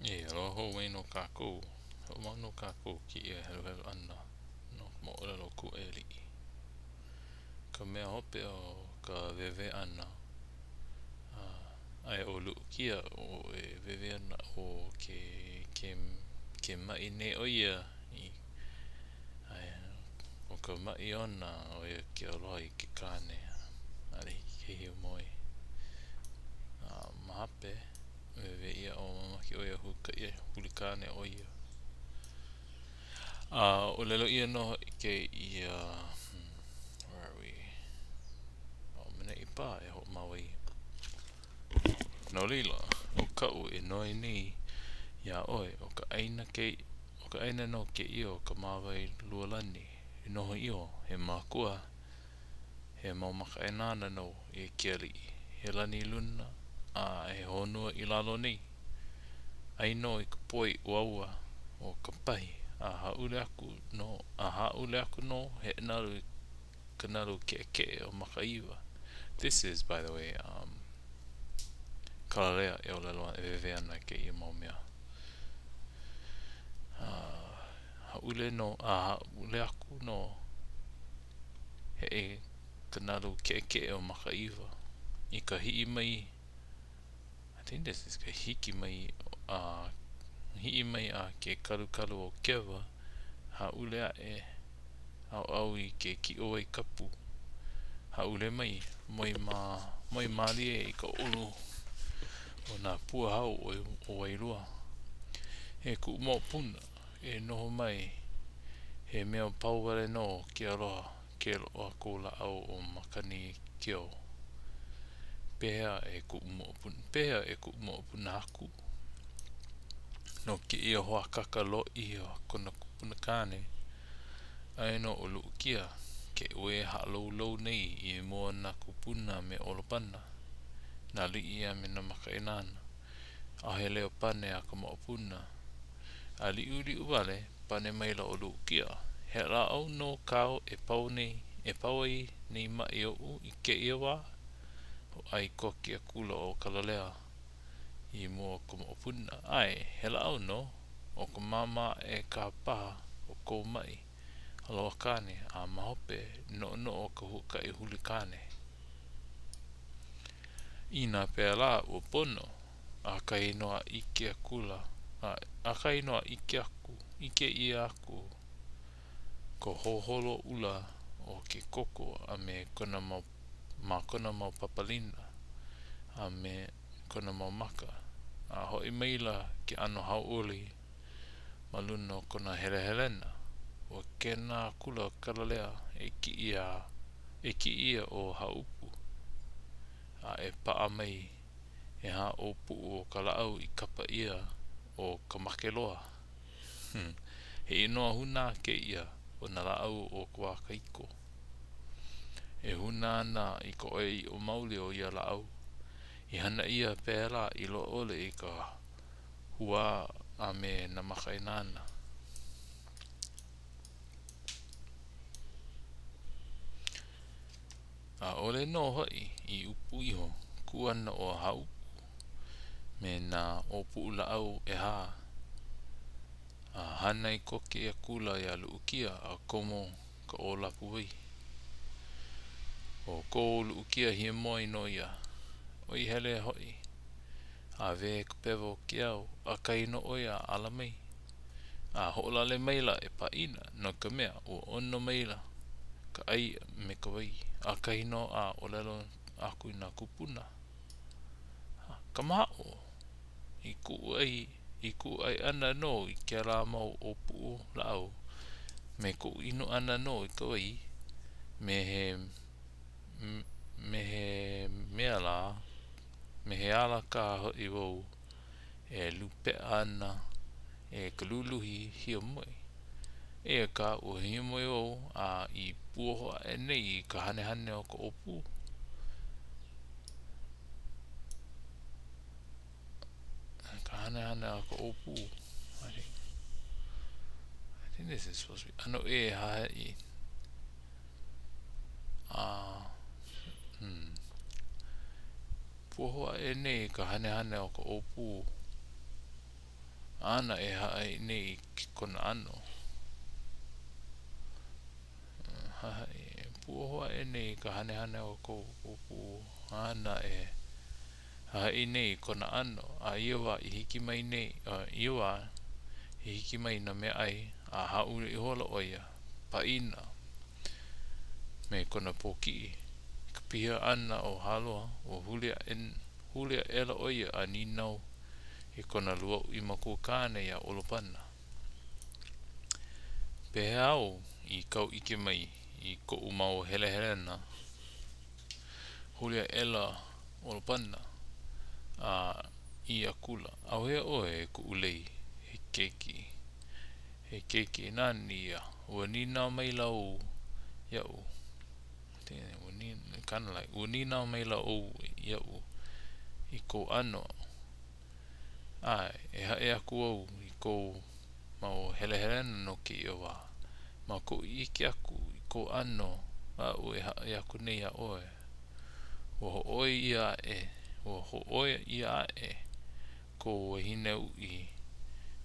E roho wei no kākou. Ho mau no kākou ki e helu helu ana. No mo ora lo ku e li. Ka mea hope o ka vewe ana. Ai o lu kia o e vewe ana o ke mai ne o ia i ai o ka mai ona o ia ke aloha i ke kāne. Ale ke hiu moi. Mahape vewe ia o mamaki o ia huka ia huli kāne o ia. O lelo ia no ke ia where are we? O mena I pā e ho maui. No lila, o kau e noi ni ia oe o ka aina no ke ia o ka mawai lualani e noho io he makua he mau maka e nana no e kia li he lani luna he honua I lalo nei ai no I ka poi uaua o ka pahi a haule aku no he naru ka naru ke o maka iwa. This is, by the way, Kalarea e o lelo e vewe ana ke ia mau mea. Haule no, haule aku no he e ka naru ke o maka iwa. I ka hii mai, I think this is ka hiki mai, hii mai a ke karu o kewa, haule a e au I ke ki o I kapu. Haule mai, moi mali e I ka ulu o nā pua hau o wairua. He ku mo puna e noho mai he mea pauware no ke aroha ke loa ko la au o makani kio. Pehea e ku mo puna haku. No ke ia hoa kaka lo I o kona kupuna kāne. Ai no o luu kia ke ue halou nei I mua na kupuna me olopana. Na li ia me na maka inana. A he leo pane a ka maopuna. A li uli uwale pane maila o luu kia. He la au no kao e pau ai nei mai o u I ke ia wā. O ai koki a kula o kalalea I mua ka maopuna. Ai he la au no o ka mama e ka paha o kou mai. Aloha kāne a mahope no o ka huka I huli kāne. I nā pēr la ua pono a ka inoa ike a kula a ka inoa ike I aku ko hoholo ula o ke koko a me kona mau papalina a me kona mau maka a hoi maila ke ano hauoli ma luna o kona helena o kena kula kalalea e ki ia o haupu a e paa mai e ha opu o ka laau I kapa ia o ka makeloa. He inoa huna ke ia o na laau o kua kaiko. E huna ana I ka oi o mauli o ia laau. I hana ia pēra I lo ole I ka hua a me na makainana. A ole no hoi I upu iho kuana o hau me na opu laau e ha. A hana I koke a kula I alu ukia a komo ka o lapu wei. O ko ulu ukia hie moi no ia. O I hele hoi. A ve kupevo kiau a kaino o ia ala mai. A hoolale maila e paina no ka mea o ono maila. Ka ai me ka wei. A kaino a olelo aku I nā kupuna. Ka maha o. I ku ai ana no I kia rā mau o puu lau. Me ku inu ana no I ka wei. Me he mea la. Me he ala ka hoi wau. E lupe ana. E kaluluhi hia moi. E ka o hia moi wau a I puoho e nei I ka hane o ka opu. Ka hane o ka opu. I think this is supposed to be. Ano e hae I. Puoho e nei ka hane o ka opu. Ana e hae nei ki kona ano. Hae puohoa e nei ka hane o kou upu. Ana e hae nei kona ano. A iwa I hiki mai nei. Iwa I hiki mai na mea ai. A hau I hola oia. Paina. Me kona poki. Ka pia ana o haloa. O hulia ela oia a ninau. I kona lua I maku kāne ia olopana. Pehe au I kau ike mai I ko umau hele na hulia ela olopana a I akula au hea oe ku ulei he keiki nani ia ua nina mai lau iau kinda like ua nina mai lau iau I ko ano ai e hae aku au I ko mau hele na no ke ia wā ma ko ike aku I ko ano a ue hae aku nei a oe o ho oi ia e ko hine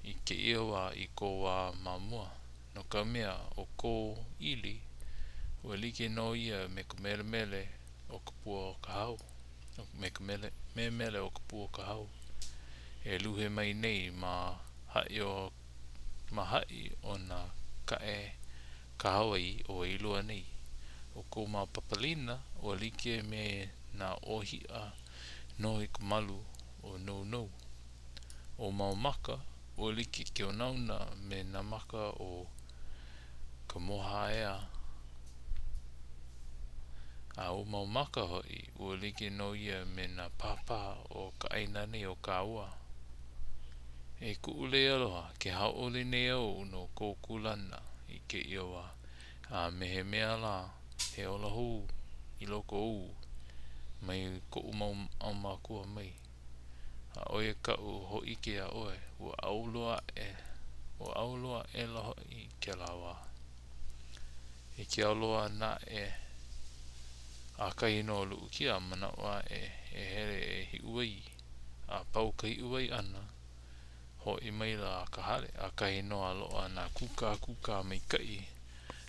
I ke ia wā I ko wā mamua no ka mea o ko ili ua like no ia me ka mele o ka pua o ka hau me ka mele o ka pua o ka hau e luhe mai nei ma hae o na ka hawai o ilua nei o ko ma papalina o like me na ohia no I ka malu o no o mau maka o like ke o nauna me na maka o ka moha ea a o mau maka hoi o like no ia me na papa o ka aina nei o ka ua e ku ule aloha ke haole nei au no ko kulana I ke ia wā a mehe mea la he ola hou I loko ou mai ko umau au makua mai a oe ka u ho ike a oe ua auloa e laho I ke la wā e ke auloa na a kai no lu kia mana wā e here e hi uai a pau ka hi uai ana ho I mai la ka hale a kai no aloa na kuka mai kai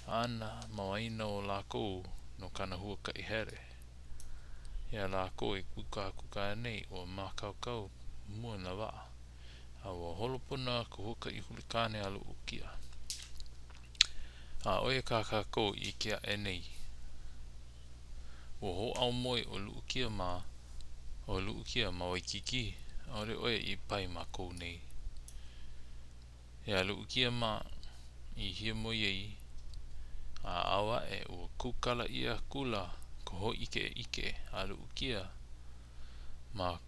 ana mawaina o lako no kana hua kai here ia lako e kuka nei o makaukau mua na wā a wa holopuna ka hua kai hulikane alu ukia a oe kakako I kia e nei o ho au moi o luukia ma waikiki ore oe I pai ma kou nei ia luukia ma I hia moi ei a awa e o kukala ia kula ko ho ike a luukia ma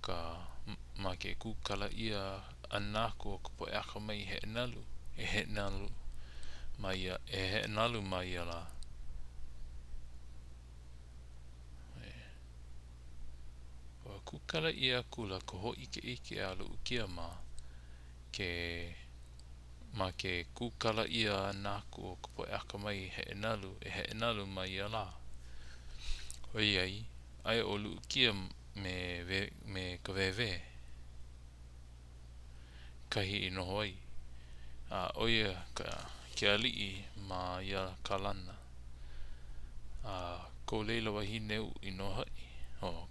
ke kukala ia anako o kupo aka mai he nalu mai ia la o kukala ia kula ko ho ike a luukia ma ke kukala ia naku o kupo aka mai he nalu mai ia la oiai ai o luukia me ka wewe kahi I noho ai a oia ke alii ma ia kalana a ko leila wahine I no hai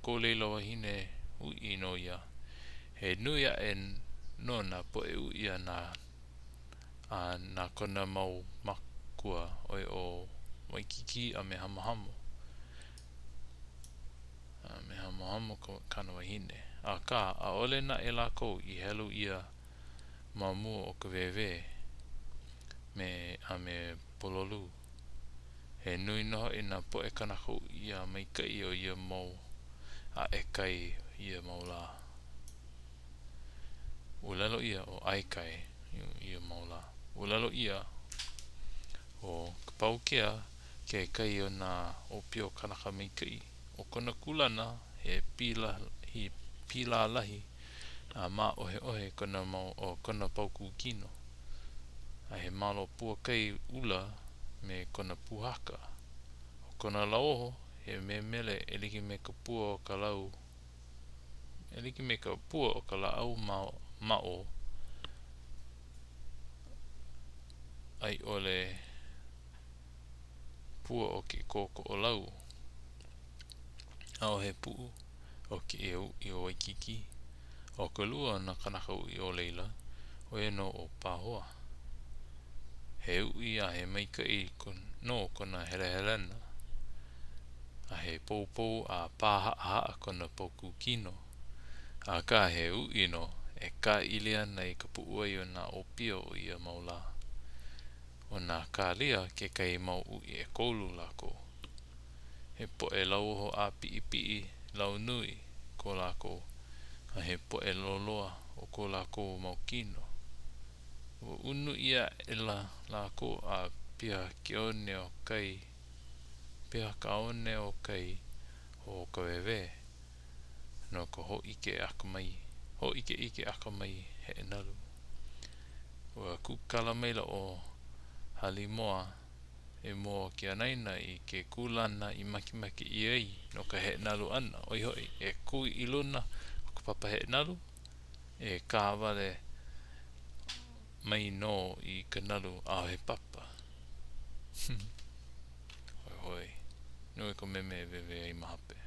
ko leila wahine I no ia he nui a no na po ia na kona mau makua oi o Waikiki a me hamahamo kana wahine a ka a ole na e lako I helu ia mamua o ka wewe me pololu he nui noho I na po kanako ia mai kai o ia mau a kai ia mau la ulelo ia o aikai ia mau la ulelo ia o ka pau kea ke kai o na o pio kanaka mai kai o kona kulana he pila lahi a ma ohe kona mau o kona pau kukino a he malo pua kai ula me kona puhaka o kona lauoho he mele e like me ka pua o ka lau e like me ka pua o ka lau mao ai ole pua o ke koko o lau au he puu o ke eu i o Waikiki o ka lua na kanaka ui o leila o e no o Pahoa he ui a he maika i no kona hele helena a he poupou a paha a kona poku kino a ka he ui no e ka ilia nei ka puua i o na o pio o ia maula o na ka lia ke kai mau ui e kolu lako he po e lau ho a pi lau nui ko lako a he po e loloa o ko lako mau kino o unu ia e lako a pia ki one o kai pia ka one o kai o ka wewe no ko ho ike akamai ho ike akamai he nalu o ku kala maila o halimoa e mo ki anaina i ke kulana i makimaki i ei no ka he nalu ana oi hoi e kui iluna o ka papa he nalu e ka wale mai no i ka nalu a he papa hoi hoi no e ko meme vewe ai mahape